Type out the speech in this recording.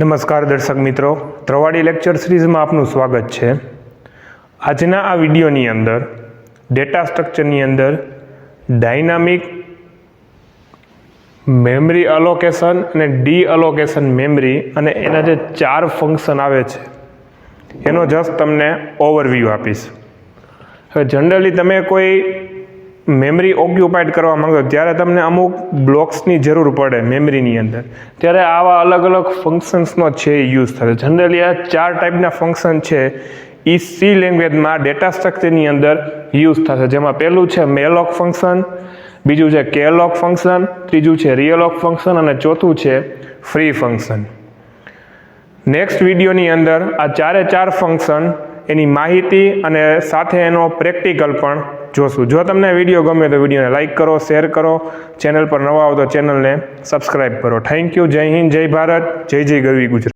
નમસ્કાર દર્શક મિત્રો, ત્રવાડી લેક્ચર સિરીઝમાં આપનું સ્વાગત છે. આજના આ વિડીયોની અંદર ડેટા સ્ટ્રક્ચરની અંદર ડાયનામિક મેમરી અલોકેશન અને ડી-અલોકેશન મેમરી અને એના જે 4 ફંક્શન આવે છે એનો જસ્ટ તમને ઓવરવ્યૂ આપીશ. હવે જનરલી તમે કોઈ મેમરી ઓક્યુપાઈડ કરવા માંગો ત્યારે તમને અમુક બ્લોક્સની જરૂર પડે મેમરીની અંદર, ત્યારે આવા અલગ અલગ ફંક્શન્સનો છે યુઝ થશે. જનરલી આ 4 ટાઈપના ફંક્શન છે એ સી લેંગ્વેજમાં ડેટા સ્ટ્રક્ચરની અંદર યુઝ થશે. જેમાં પહેલું છે મેલોક ફંક્શન, બીજું છે કેલોક ફંક્શન, ત્રીજું છે રિયલોક ફંક્શન અને ચોથું છે ફ્રી ફંક્શન. નેક્સ્ટ વિડીયોની અંદર આ 4 ફંક્શન એની માહિતી અને સાથે એનો પ્રેક્ટિકલ પણ જોશું. જો તમને વિડીયો ગમે તો વિડીયોને લાઇક કરો, શેર કરો, ચેનલ પર નવા આવો તો ચેનલને સબસ્ક્રાઈબ કરો. Thank you. જય હિન્દ, જય ભારત, જય જય ગરવી ગુજરાત.